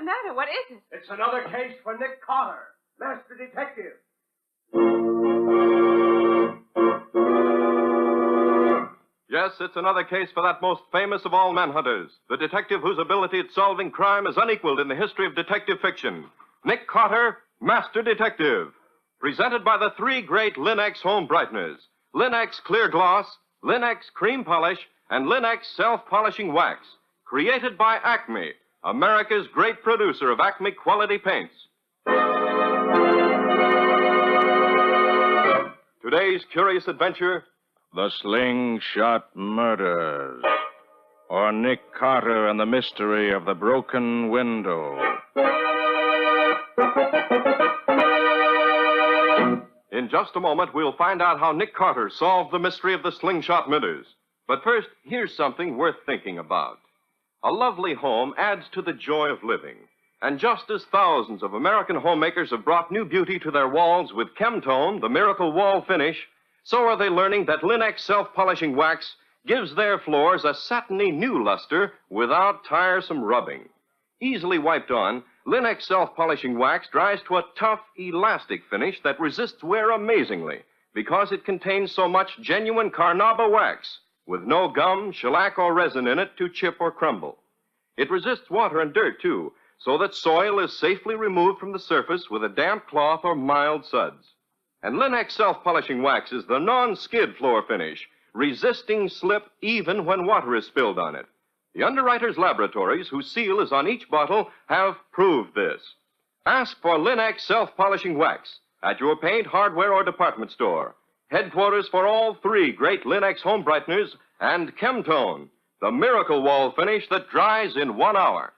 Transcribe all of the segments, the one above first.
matter? What is it? It's another case for Nick Carter, Master Detective. Yes, it's another case for that most famous of all manhunters, the detective whose ability at solving crime is unequaled in the history of detective fiction. Nick Carter, Master Detective. Presented by the three great Linex home brighteners, Linex Clear Gloss, Linex Cream Polish, and Linex Self-Polishing Wax. Created by Acme, America's great producer of Acme quality paints. Today's curious adventure, The Slingshot Murders, or Nick Carter and the Mystery of the Broken Window. In just a moment, we'll find out how Nick Carter solved the mystery of the slingshot murders. But first, here's something worth thinking about. A lovely home adds to the joy of living. And just as thousands of American homemakers have brought new beauty to their walls with Chemtone, the miracle wall finish, so are they learning that Linex self-polishing wax gives their floors a satiny new luster without tiresome rubbing. Easily wiped on, Linex self-polishing wax dries to a tough, elastic finish that resists wear amazingly because it contains so much genuine Carnauba wax with no gum, shellac, or resin in it to chip or crumble. It resists water and dirt, too, so that soil is safely removed from the surface with a damp cloth or mild suds. And Linex self-polishing wax is the non-skid floor finish, resisting slip even when water is spilled on it. The underwriters' laboratories, whose seal is on each bottle, have proved this. Ask for Linex self-polishing wax at your paint, hardware, or department store. Headquarters for all three great Linex home brighteners and Chemtone, the miracle wall finish that dries in 1 hour.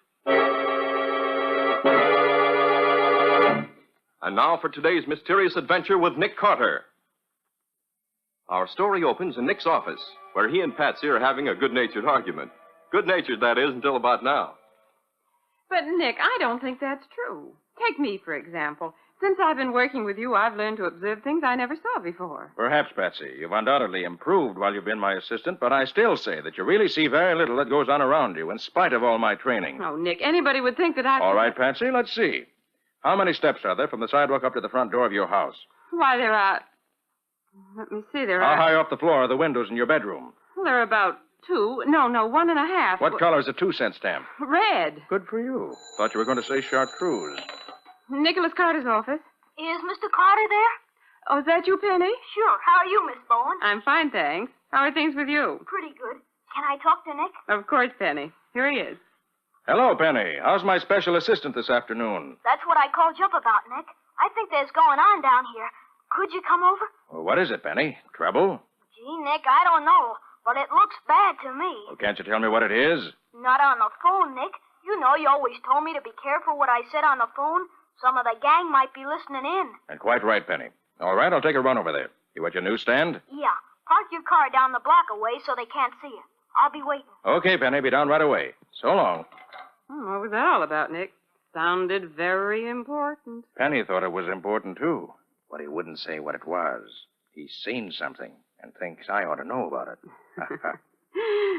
And now for today's mysterious adventure with Nick Carter. Our story opens in Nick's office, where he and Patsy are having a good-natured argument. Good-natured, that is, until about now. But, Nick, I don't think that's true. Take me, for example. Since I've been working with you, I've learned to observe things I never saw before. Perhaps, Patsy. You've undoubtedly improved while you've been my assistant, but I still say that you really see very little that goes on around you, in spite of all my training. Oh, Nick, anybody would think that I... All right, Patsy, let's see. How many steps are there from the sidewalk up to the front door of your house? Why, there are... Let me see, there are... How high off the floor are the windows in your bedroom? Well, there are about 2. No, 1.5. What color is a 2-cent stamp? Red. Good for you. Thought you were going to say chartreuse. Nicholas Carter's office. Is Mr. Carter there? Oh, is that you, Penny? Sure. How are you, Miss Bowen? I'm fine, thanks. How are things with you? Pretty good. Can I talk to Nick? Of course, Penny. Here he is. Hello, Penny. How's my special assistant this afternoon? That's what I called you up about, Nick. I think there's going on down here. Could you come over? Well, what is it, Penny? Trouble? Gee, Nick, I don't know, but it looks bad to me. Well, can't you tell me what it is? Not on the phone, Nick. You know you always told me to be careful what I said on the phone. Some of the gang might be listening in. And quite right, Penny. All right, I'll take a run over there. You at your newsstand? Yeah. Park your car down the block away so they can't see you. I'll be waiting. Okay, Penny, be down right away. So long. What was that all about, Nick? Sounded very important. Penny thought it was important, too. But he wouldn't say what it was. He's seen something and thinks I ought to know about it.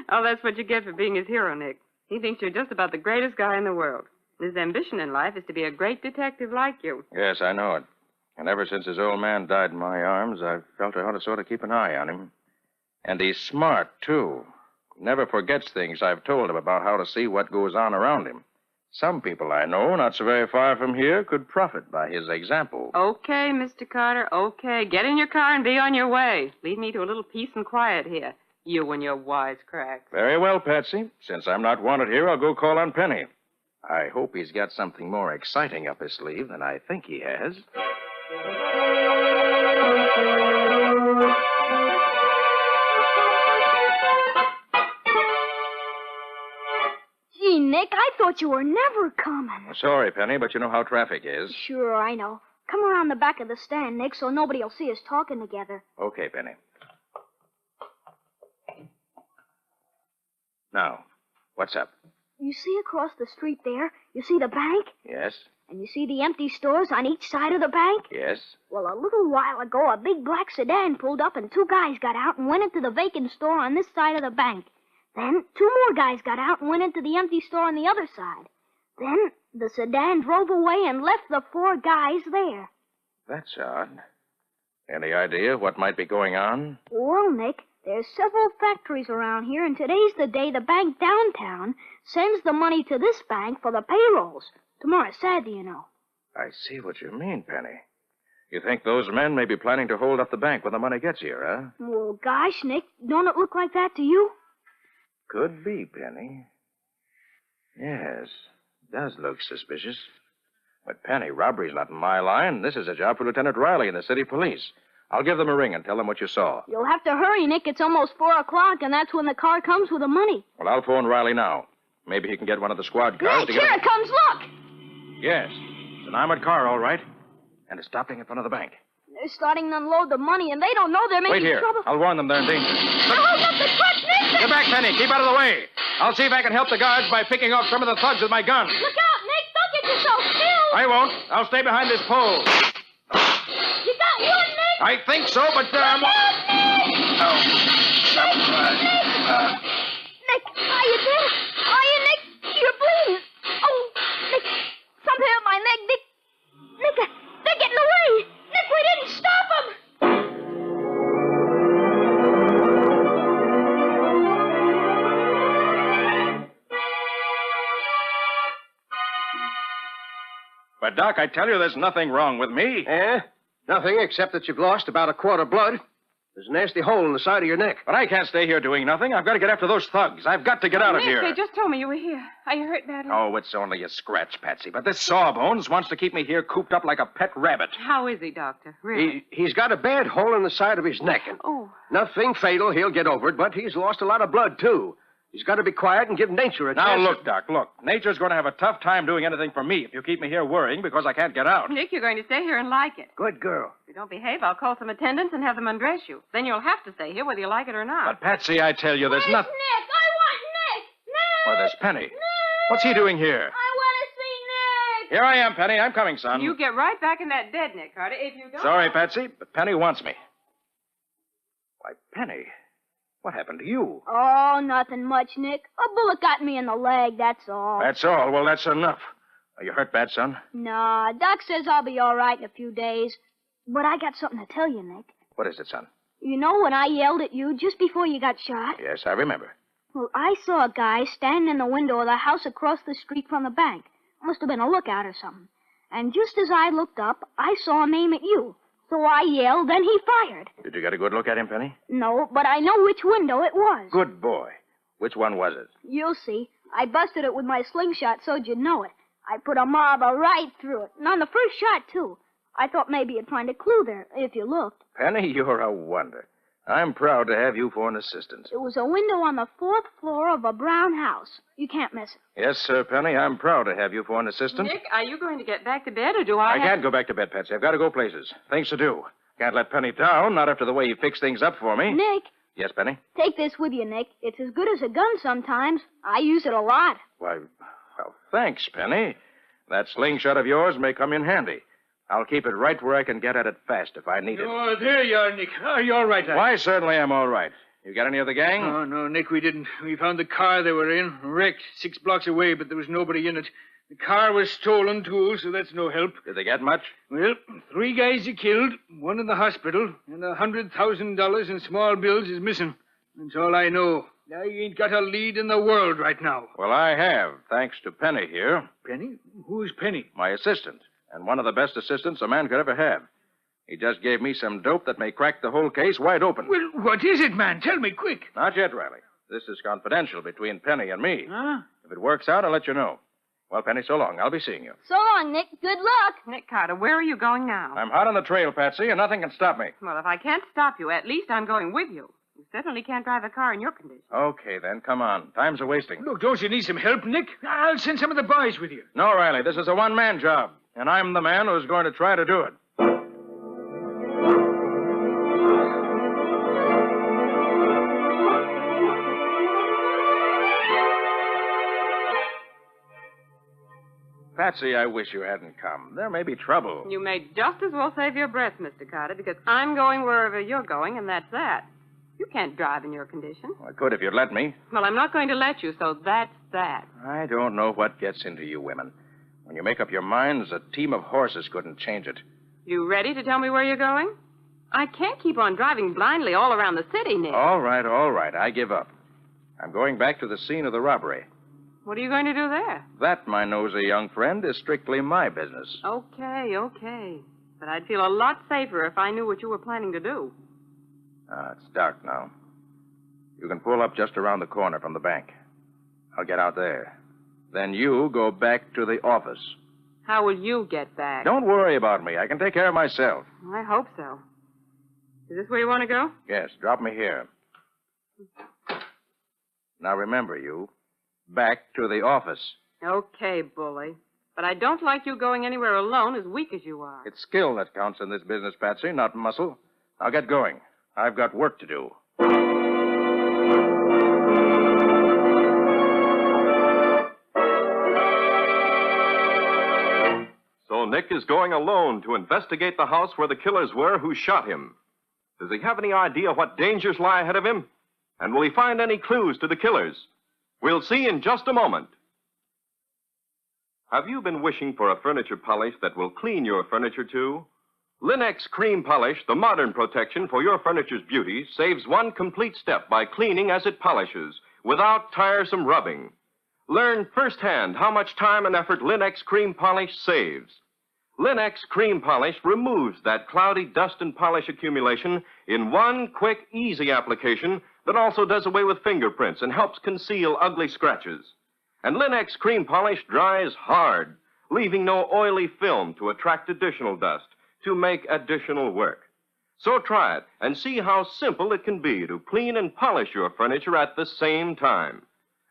Oh, that's what you get for being his hero, Nick. He thinks you're just about the greatest guy in the world. His ambition in life is to be a great detective like you. Yes, I know it. And ever since his old man died in my arms, I've felt I ought to sort of keep an eye on him. And he's smart, too. Never forgets things I've told him about how to see what goes on around him. Some people I know, not so very far from here, could profit by his example. Okay, Mr. Carter, okay. Get in your car and be on your way. Leave me to a little peace and quiet here. You and your wisecracks. Very well, Patsy. Since I'm not wanted here, I'll go call on Penny. I hope he's got something more exciting up his sleeve than I think he has. Gee, Nick, I thought you were never coming. Sorry, Penny, but you know how traffic is. Sure, I know. Come around the back of the stand, Nick, so nobody will see us talking together. Okay, Penny. Now, what's up? You see across the street there? You see the bank? Yes? And you see the empty stores on each side of the bank? Yes? Well, a little while ago, a big black sedan pulled up and 2 guys got out and went into the vacant store on this side of the bank. Then 2 more guys got out and went into the empty store on the other side. Then the sedan drove away and left the 4 guys there. That's odd. Any idea what might be going on? Well, Nick, there's several factories around here, and today's the day the bank downtown sends the money to this bank for the payrolls. Tomorrow's Saturday, you know. I see what you mean, Penny. You think those men may be planning to hold up the bank when the money gets here, huh? Well, gosh, Nick, don't it look like that to you? Could be, Penny. Yes, it does look suspicious. But, Penny, robbery's not in my line. This is a job for Lieutenant Riley and the city police. I'll give them a ring and tell them what you saw. You'll have to hurry, Nick. It's almost 4 o'clock, and that's when the car comes with the money. Well, I'll phone Riley now. Maybe he can get one of the squad cars Nick, to get... here it comes, look! Yes, it's an armored car, all right. And it's stopping in front of the bank. They're starting to unload the money, and they don't know they're making Wait here. trouble. I'll warn them they're in danger. They're holding up the truck, Nick! Get back, Penny. Keep out of the way. I'll see if I can help the guards by picking off some of the thugs with my gun. Look out, Nick! Don't get yourself killed! I won't. I'll stay behind this pole. You got one, Nick! I think so, but... Nick, are you dead? Are you, Nick? You're bleeding. Oh, Nick, something hit my neck, Nick. Nick, they're getting away. Nick, we didn't stop them. But, Doc, I tell you there's nothing wrong with me. Eh? Nothing except that you've lost about a quart of blood. There's a nasty hole in the side of your neck. But I can't stay here doing nothing. I've got to get after those thugs. I've got to get out of Nick, here. they just told me you were here. Are you hurt badly? Oh, it's only a scratch, Patsy. But this Sawbones wants to keep me here cooped up like a pet rabbit. How is he, Doctor? Really? He's got a bad hole in the side of his neck. And Oh. nothing fatal. He'll get over it, but he's lost a lot of blood, too. He's got to be quiet and give nature a Now, chance. look, Doc, look. Nature's going to have a tough time doing anything for me if you keep me here worrying because I can't get out. Nick, you're going to stay here and like it. Good girl. If you don't behave, I'll call some attendants and have them undress you. Then you'll have to stay here whether you like it or not. But, Patsy, I tell you, there's Where's nothing... Nick? I want Nick. Nick! Well, there's Penny. Nick! What's he doing here? I want to see Nick. Here I am, Penny. I'm coming, son. You get right back in that bed, Nick Carter. If you don't... Sorry, Patsy, but Penny wants me. Why, Penny, what happened to you? Oh, nothing much, Nick. A bullet got me in the leg, that's all. That's all. Well, that's enough. Are you hurt bad, son? Nah, Doc says I'll be all right in a few days. But I got something to tell you, Nick. What is it, son? You know when I yelled at you just before you got shot? Yes, I remember. Well, I saw a guy standing in the window of the house across the street from the bank. Must have been a lookout or something. And just as I looked up, I saw him aim at you. So I yelled, then he fired. Did you get a good look at him, Penny? No, but I know which window it was. Good boy. Which one was it? You'll see. I busted it with my slingshot so'd you'd know it. I put a marble right through it. And on the first shot, too. I thought maybe you'd find a clue there, if you looked. Penny, you're a wonder. I'm proud to have you for an assistant. It was a window on the 4th floor of a brown house. You can't miss it. Yes, sir, Penny, I'm proud to have you for an assistant. Nick, are you going to get back to bed, or do I I can't go back to bed, Patsy. I've got to go places. Things to do. Can't let Penny down, not after the way you fixed things up for me. Nick, Yes, Penny? take this with you, Nick. It's as good as a gun sometimes. I use it a lot. Why, well, thanks, Penny. That slingshot of yours may come in handy. I'll keep it right where I can get at it fast if I need it. Oh, there you are, Nick. Oh, you're all right, lad. Why, certainly I'm all right. You got any of the gang? Oh, no, Nick, we didn't. We found the car they were in, wrecked 6 blocks away, but there was nobody in it. The car was stolen, too, so that's no help. Did they get much? Well, 3 guys you killed, 1 in the hospital, and $100,000 in small bills is missing. That's all I know. I ain't got a lead in the world right now. Well, I have, thanks to Penny here, Penny? Who's Penny? my assistant, and one of the best assistants a man could ever have. He just gave me some dope that may crack the whole case wide open. Well, what is it, man? Tell me quick. Not yet, Riley. This is confidential between Penny and me. Huh? If it works out, I'll let you know. Well, Penny, so long. I'll be seeing you. So long, Nick. Good luck. Nick Carter, where are you going now? I'm hot on the trail, Patsy, and nothing can stop me. Well, if I can't stop you, at least I'm going with you. You certainly can't drive a car in your condition. Okay, then, come on. Time's a-wasting. Look, don't you need some help, Nick? I'll send some of the boys with you. No, Riley, this is a one-man job, and I'm the man who's going to try to do it. Patsy, I wish you hadn't come. There may be trouble. You may just as well save your breath, Mr. Carter, because I'm going wherever you're going, and that's that. You can't drive in your condition. I could if you'd let me. Well, I'm not going to let you, so that's that. I don't know what gets into you women. When you make up your minds, a team of horses couldn't change it. You ready to tell me where you're going? I can't keep on driving blindly all around the city, Nick. All right. I give up. I'm going back to the scene of the robbery. What are you going to do there? That, my nosy young friend, is strictly my business. Okay. But I'd feel a lot safer if I knew what you were planning to do. It's dark now. You can pull up just around the corner from the bank. I'll get out there. Then you go back to the office. How will you get back? Don't worry about me. I can take care of myself. I hope so. Is this where you want to go? Yes, drop me here. Now remember, you. Back to the office. Okay, bully. But I don't like you going anywhere alone, as weak as you are. It's skill that counts in this business, Patsy, not muscle. Now get going. I've got work to do. So Nick is going alone to investigate the house where the killers were who shot him. Does he have any idea what dangers lie ahead of him? And will he find any clues to the killers? We'll see in just a moment. Have you been wishing for a furniture polish that will clean your furniture too? Linex Cream Polish, the modern protection for your furniture's beauty, saves one complete step by cleaning as it polishes, without tiresome rubbing. Learn firsthand how much time and effort Linex Cream Polish saves. Linex Cream Polish removes that cloudy dust and polish accumulation in one quick, easy application that also does away with fingerprints and helps conceal ugly scratches. And Linex Cream Polish dries hard, leaving no oily film to attract additional dust, to make additional work. So try it and see how simple it can be to clean and polish your furniture at the same time.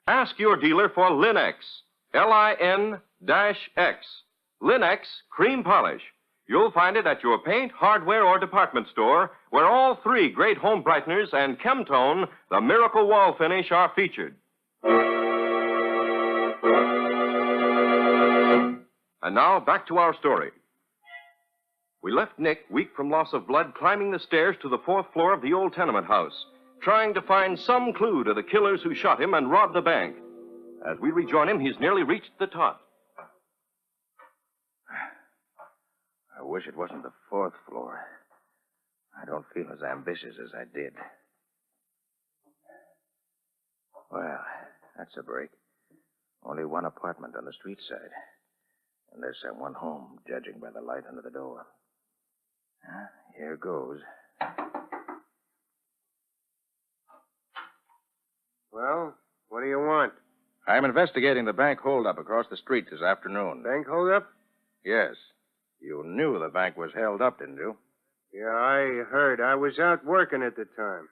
Ask your dealer for Linex, Lin-X, Linex Cream Polish. You'll find it at your paint, hardware, or department store, where all three great home brighteners and Chemtone, the miracle wall finish, are featured. And now, back to our story. We left Nick, weak from loss of blood, climbing the stairs to the fourth floor of the old tenement house, trying to find some clue to the killers who shot him and robbed the bank. As we rejoin him, he's nearly reached the top. I wish it wasn't the fourth floor. I don't feel as ambitious as I did. Well, that's a break. Only one apartment on the street side. And there's someone home, judging by the light under the door. Here goes. Well, what do you want? I'm investigating the bank holdup across the street this afternoon. Bank holdup? Yes. You knew the bank was held up, didn't you? Yeah, I heard. I was out working at the time.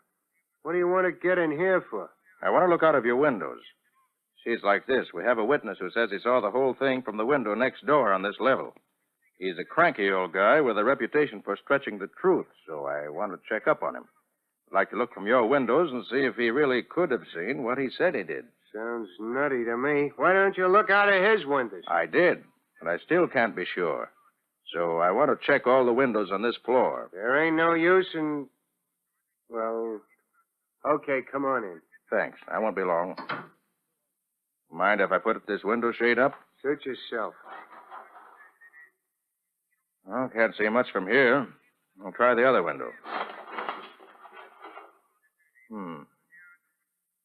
What do you want to get in here for? I want to look out of your windows. See, it's like this. We have a witness who says he saw the whole thing from the window next door on this level. He's a cranky old guy with a reputation for stretching the truth, so I want to check up on him. I'd like to look from your windows and see if he really could have seen what he said he did. Sounds nutty to me. Why don't you look out of his windows? I did, but I still can't be sure. So I want to check all the windows on this floor. There ain't no use in... Well, okay, come on in. Thanks. I won't be long. Mind if I put this window shade up? Suit yourself. Well, can't see much from here. I'll try the other window.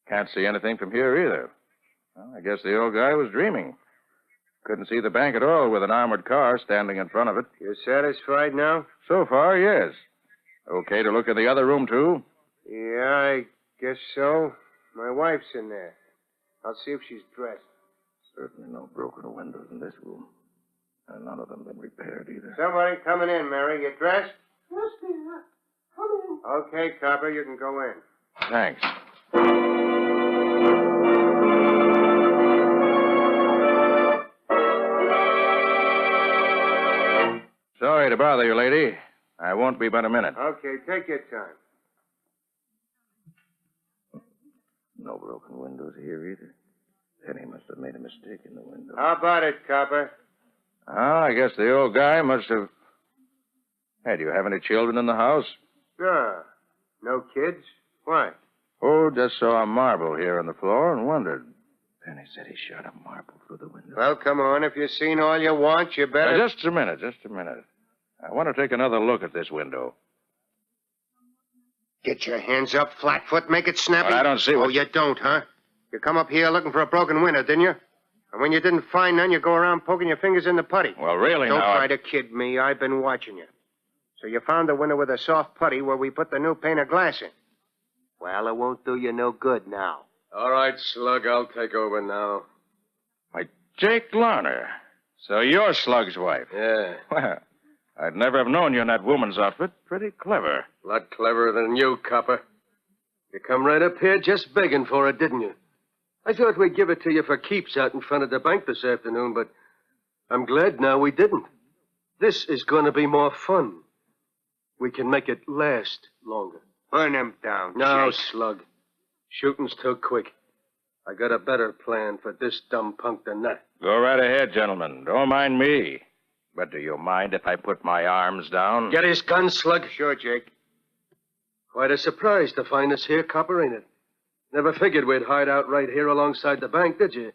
Can't see anything from here either. Well, I guess the old guy was dreaming. Couldn't see the bank at all with an armored car standing in front of it. You satisfied now? So far, yes. Okay to look in the other room, too? Yeah, I guess so. My wife's in there. I'll see if she's dressed. Certainly no broken windows in this room. And none of them been repaired either. Somebody coming in, Mary. You dressed? Yes, dear. Come in. Okay, copper, you can go in. Thanks. Sorry to bother you, lady. I won't be but a minute. Okay, take your time. No broken windows here either. Penny must have made a mistake in the window. How about it, copper? I guess the old guy must have... Hey, do you have any children in the house? Sure. No kids? Why? Oh, just saw a marble here on the floor and wondered. Penny said he shot a marble through the window. Well, come on. If you've seen all you want, you better... Just a minute. I want to take another look at this window. Get your hands up, Flatfoot. Make it snappy. Well, I don't see what... Oh, you don't, huh? You come up here looking for a broken window, didn't you? And when you didn't find none, you go around poking your fingers in the putty. Well, really, Don't now... try to kid me. I've been watching you. So you found the window with a soft putty where we put the new pane of glass in. Well, it won't do you no good now. All right, Slug, I'll take over now. Why, Jake Larner. So you're Slug's wife. Yeah, Well, I'd never have known you in that woman's outfit. Pretty clever. a lot cleverer than you, copper. You come right up here just begging for it, didn't you? I thought we'd give it to you for keeps out in front of the bank this afternoon, but I'm glad now we didn't. This is going to be more fun. We can make it last longer. Burn him down, No, Jake. Slug. Shooting's too quick. I got a better plan for this dumb punk than that. Go right ahead, gentlemen. Don't mind me. But do you mind if I put my arms down? Get his gun, Slug. Sure, Jake. Quite a surprise to find us here, copper, ain't it? Never figured we'd hide out right here alongside the bank, did you?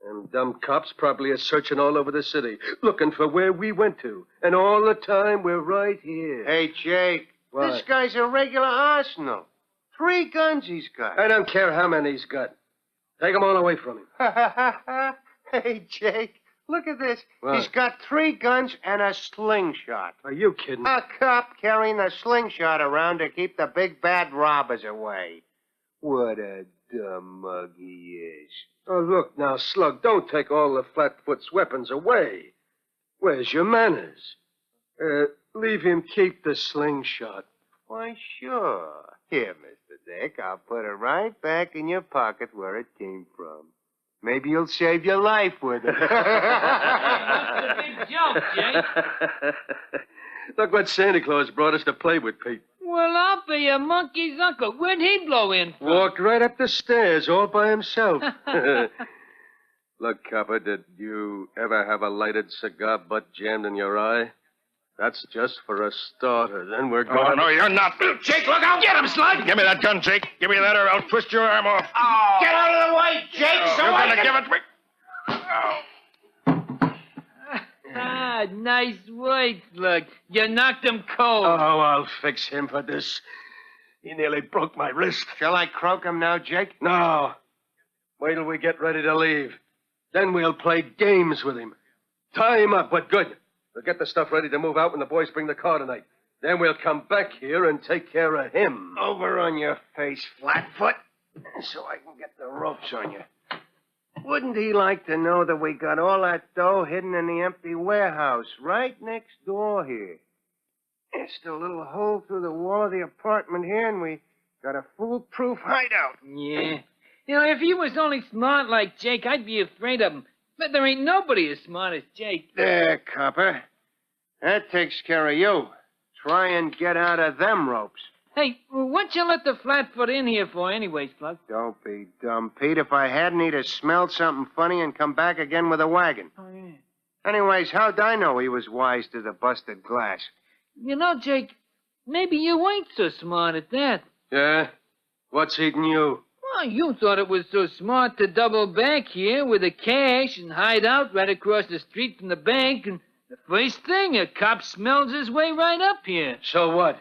Them dumb cops probably are searching all over the city, looking for where we went to. And all the time, we're right here. Hey, Jake. What? This guy's a regular arsenal. 3 guns he's got. I don't care how many he's got. Take them all away from him. Hey, Jake. Look at this. What? He's got 3 guns and a slingshot. Are you kidding? A cop carrying a slingshot around to keep the big bad robbers away. What a dumb mug he is. Oh, look now, Slug, don't take all the Flatfoot's weapons away. Where's your manners? Leave him keep the slingshot. Why, sure. Here, Mr. Dick, I'll put it right back in your pocket where it came from. Maybe you'll save your life with it. Big joke, Jake. Look what Santa Claus brought us to play with, Pete. Well, I'll be a monkey's uncle. Where'd he blow in from? Walked right up the stairs all by himself. Look, Copper, did you ever have a lighted cigar butt jammed in your eye? That's just for a starter. Then we're going... Oh, no, you're not. Jake, look out! Get him, Slug! Give me that gun, Jake. Give me that or I'll twist your arm off. Oh. Get out of the way, Jake, so You're I going to can... give it to me. Ah, nice work, Slug. You knocked him cold. Oh, I'll fix him for this. He nearly broke my wrist. Shall I croak him now, Jake? No. Wait till we get ready to leave. Then we'll play games with him. Tie him up, but good. We'll get the stuff ready to move out when the boys bring the car tonight. Then we'll come back here and take care of him. Over on your face, Flatfoot, so I can get the ropes on you. Wouldn't he like to know that we got all that dough hidden in the empty warehouse right next door here? It's the little hole through the wall of the apartment here, and we got a foolproof hideout. Yeah. You know, if he was only smart like Jake, I'd be afraid of him. But there ain't nobody as smart as Jake. There, Copper. That takes care of you. Try and get out of them ropes. Hey, what you let the Flatfoot in here for anyway, Slug? Don't be dumb, Pete. If I hadn't, he'd have smelled something funny and come back again with a wagon. Oh, yeah. Anyways, how'd I know he was wise to the busted glass? You know, Jake, maybe you ain't so smart at that. Yeah? What's eating you? Well, you thought it was so smart to double back here with the cash and hide out right across the street from the bank, and the first thing, a cop smells his way right up here. So what?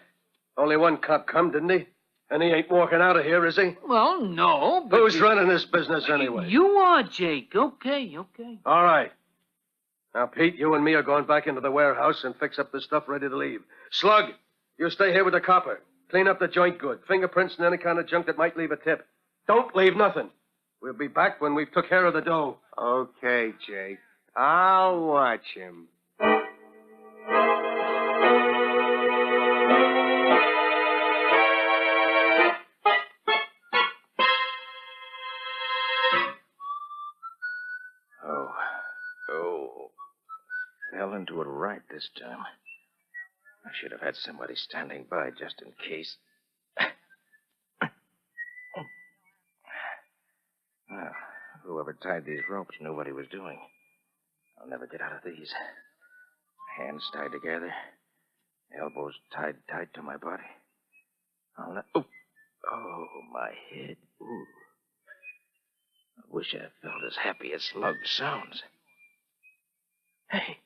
Only one cop come, didn't he? And he ain't walking out of here, is he? Well, no, but... Who's running this business anyway? You are, Jake. Okay. All right. Now, Pete, you and me are going back into the warehouse and fix up the stuff ready to leave. Slug, you stay here with the copper. Clean up the joint good. Fingerprints and any kind of junk that might leave a tip. Don't leave nothing. We'll be back when we've took care of the dough. Okay, Jake. I'll watch him. Oh. Fell into it right this time. I should have had somebody standing by just in case. Well, whoever tied these ropes knew what he was doing. I'll never get out of these. Hands tied together, elbows tied tight to my body. I'll not... Oh, my head. Ooh. I wish I felt as happy as Slug sounds. Hey,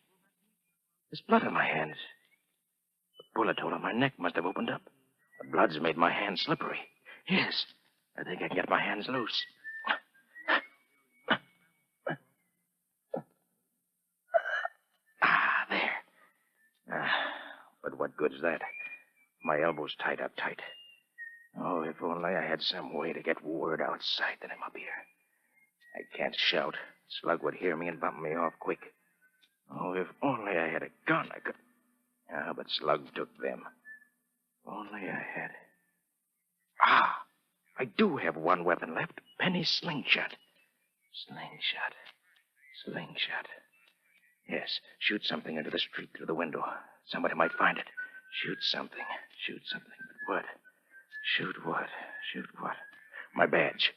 there's blood on my hands. The bullet hole on my neck must have opened up. The blood's made my hands slippery. Yes, I think I can get my hands loose. There. But what good's that? My elbow's tied up tight. Oh, if only I had some way to get word outside that I'm up here. I can't shout. Slug would hear me and bump me off quick. Oh, if only I had a gun, I could... Ah, but Slug took them. If only I had... Ah, I do have one weapon left. Penny's slingshot. Slingshot. Yes, shoot something into the street through the window. Somebody might find it. Shoot something. But what? Shoot what? My badge,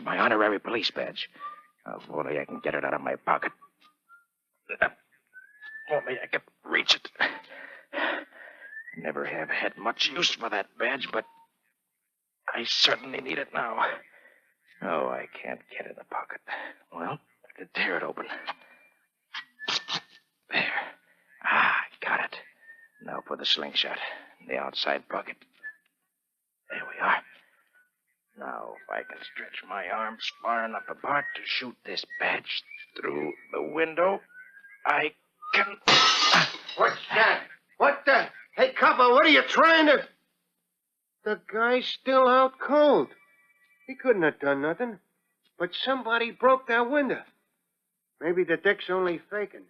my honorary police badge. Oh, if only I can get it out of my pocket. Only I could reach it. Never have had much use for that badge, but I certainly need it now. Oh, I can't get in the pocket. Well, I could tear it open. There. Ah, I got it. Now for the slingshot in the outside pocket. There we are. Now, if I can stretch my arms far enough apart to shoot this badge through the window, I can... What's that? What the? Hey, Copper, what are you trying to... The guy's still out cold. He couldn't have done nothing. But somebody broke that window. Maybe the dick's only faking.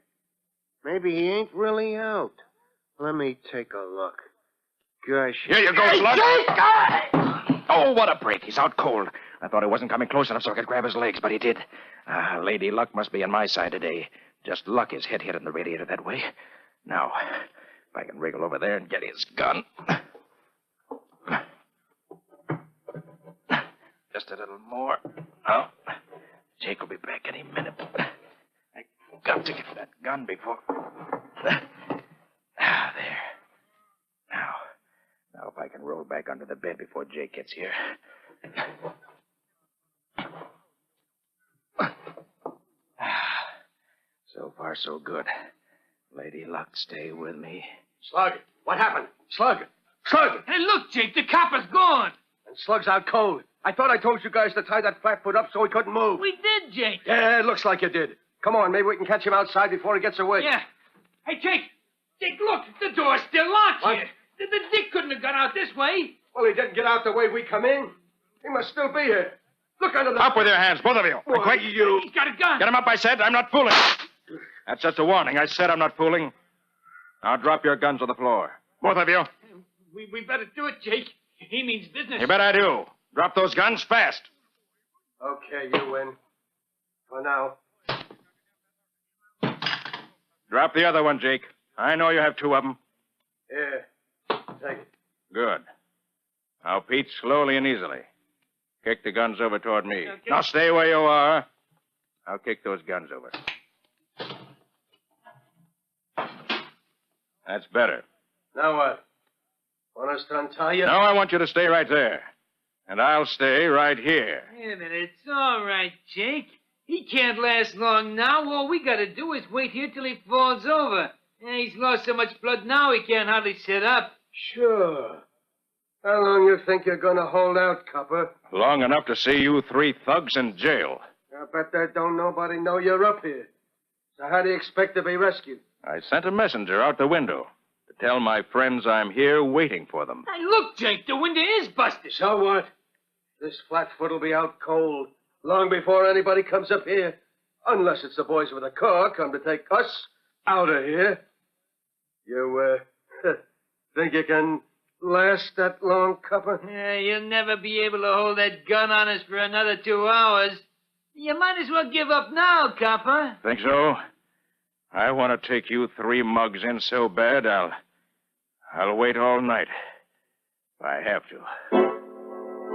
Maybe he ain't really out. Let me take a look. Gosh. Here you go, Slug. Oh, what a break. He's out cold. I thought he wasn't coming close enough so I could grab his legs, but he did. Lady Luck must be on my side today. Just luck his head hit in the radiator that way. Now, if I can wriggle over there and get his gun. Just a little more. Oh, Jake will be back any minute. I've got to get that gun before... There. Now, if I can roll back under the bed before Jake gets here. So far, so good. Lady Luck, stay with me. Slug, what happened? Slug! Hey, look, Jake, the copper's gone. And Slug's out cold. I thought I told you guys to tie that flatfoot up so he couldn't move. We did, Jake. Yeah, it looks like you did. Come on, maybe we can catch him outside before he gets away. Yeah. Hey, Jake, look, the door's still locked What? here. The dick couldn't have got out this way. Well, he didn't get out the way we come in. He must still be here. Look under the... Up with your hands, both of you. Why, Quick. you... He's got a gun. Get him up, I said. I'm not fooling. That's just a warning. I said I'm not fooling. Now drop your guns on the floor. Both of you. We better do it, Jake. He means business. You bet I do. Drop those guns fast. Okay, you win. For now. Drop the other one, Jake. I know you have two of them. Here. Take it. Good. Now, Pete, slowly and easily. Kick the guns over toward me. Okay. Now, stay where you are. I'll kick those guns over. That's better. Now what? Want us to untie you? No, I want you to stay right there. And I'll stay right here. Wait a minute. It's all right, Jake. He can't last long now. All we gotta do is wait here till he falls over. He's lost so much blood now he can't hardly sit up. Sure. How long you think you're gonna hold out, Copper? Long enough to see you three thugs in jail. I bet that don't nobody know you're up here. So how do you expect to be rescued? I sent a messenger out the window to tell my friends I'm here waiting for them. Hey, look, Jake, the window is busted. So what? This flatfoot'll be out cold long before anybody comes up here. Unless it's the boys with a car come to take us out of here. You, think you can last that long, Copper? Yeah, you'll never be able to hold that gun on us for another 2 hours. You might as well give up now, Copper. Think so? I want to take you three mugs in so bad, I'll wait all night. If I have to.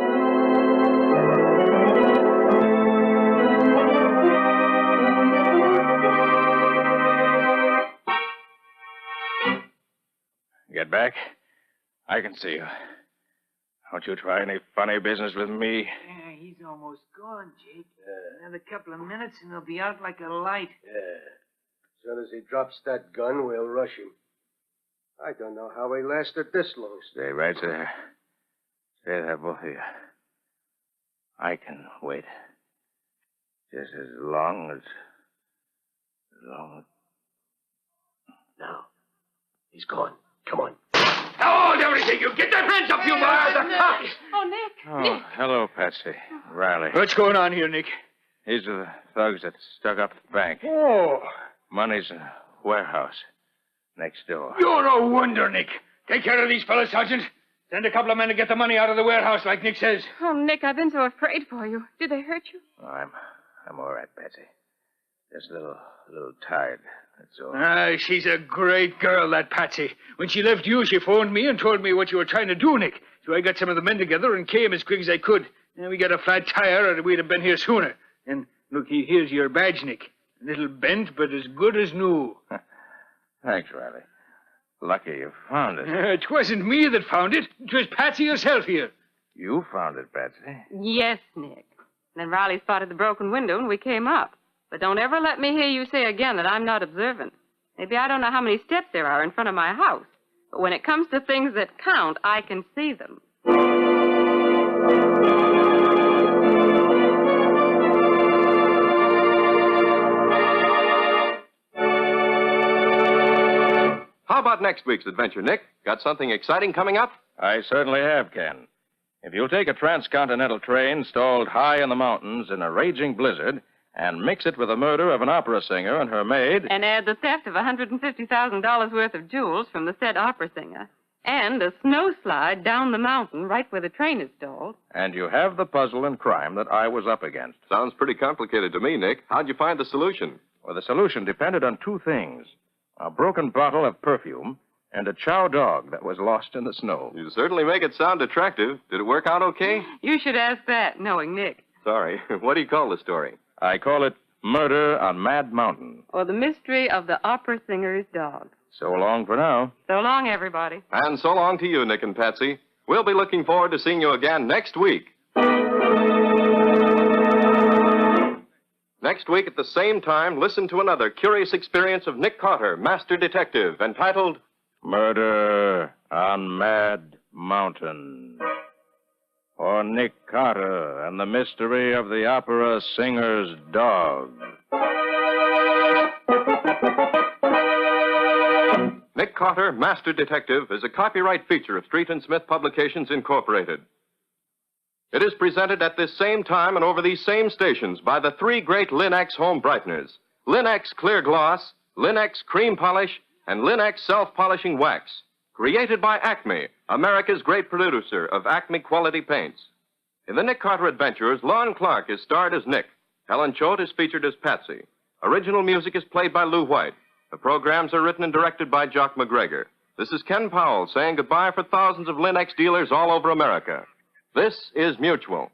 Get back? I can see you. Don't you try any funny business with me. Yeah, he's almost gone, Jake. Another couple of minutes and he'll be out like a light. Yeah. As soon as he drops that gun, we'll rush him. I don't know how he lasted this long. Stay right there. Stay there, both of you. I can wait. Just as long as... Now, he's gone. Come on. Now, hold everything. You get their hands up, you bar. The cops. Oh, Nick. Oh, Nick. hello, Patsy. Riley. What's going on here, Nick? These are the thugs that stuck up the bank. Oh, Money's in a warehouse next door. you're no wonder, Nick. Take care of these fellas, Sergeant. Send a couple of men to get the money out of the warehouse, like Nick says. Oh, Nick, I've been so afraid for you. Did they hurt you? Oh, I'm all right, Patsy. Just a little tired, that's all. Ah, she's a great girl, that Patsy. When she left you, she phoned me and told me what you were trying to do, Nick. So I got some of the men together and came as quick as I could. And we got a flat tire, or we'd have been here sooner. And look, here's your badge, Nick. A little bent, but as good as new. Thanks, Riley. Lucky you found it. It wasn't me that found it. It was Patsy herself here. You found it, Patsy. Yes, Nick. Then Riley spotted the broken window and we came up. But don't ever let me hear you say again that I'm not observant. Maybe I don't know how many steps there are in front of my house. But when it comes to things that count, I can see them. How about next week's adventure, Nick? Got something exciting coming up? I certainly have, Ken. If you'll take a transcontinental train stalled high in the mountains in a raging blizzard and mix it with the murder of an opera singer and her maid... And add the theft of $150,000 worth of jewels from the said opera singer. And a snowslide down the mountain right where the train is stalled. And you have the puzzle and crime that I was up against. Sounds pretty complicated to me, Nick. How'd you find the solution? Well, the solution depended on two things. A broken bottle of perfume and a chow dog that was lost in the snow. You certainly make it sound attractive. Did it work out okay? You should ask that, knowing Nick. Sorry. What do you call the story? I call it Murder on Mad Mountain. Or the mystery of the opera singer's dog. So long for now. So long, everybody. And so long to you, Nick and Patsy. We'll be looking forward to seeing you again next week. Next week at the same time, listen to another curious experience of Nick Carter, Master Detective, entitled Murder on Mad Mountain. Or Nick Carter and the mystery of the opera singer's dog. Nick Carter, Master Detective, is a copyright feature of Street and Smith Publications, Incorporated. It is presented at this same time and over these same stations by the three great Lin-X home brighteners. Lin-X Clear Gloss, Lin-X Cream Polish, and Lin-X Self-Polishing Wax. Created by Acme, America's great producer of Acme quality paints. In the Nick Carter Adventures, Lon Clark is starred as Nick. Helen Choate is featured as Patsy. Original music is played by Lou White. The programs are written and directed by Jock McGregor. This is Ken Powell saying goodbye for thousands of Lin-X dealers all over America. This is Mutual.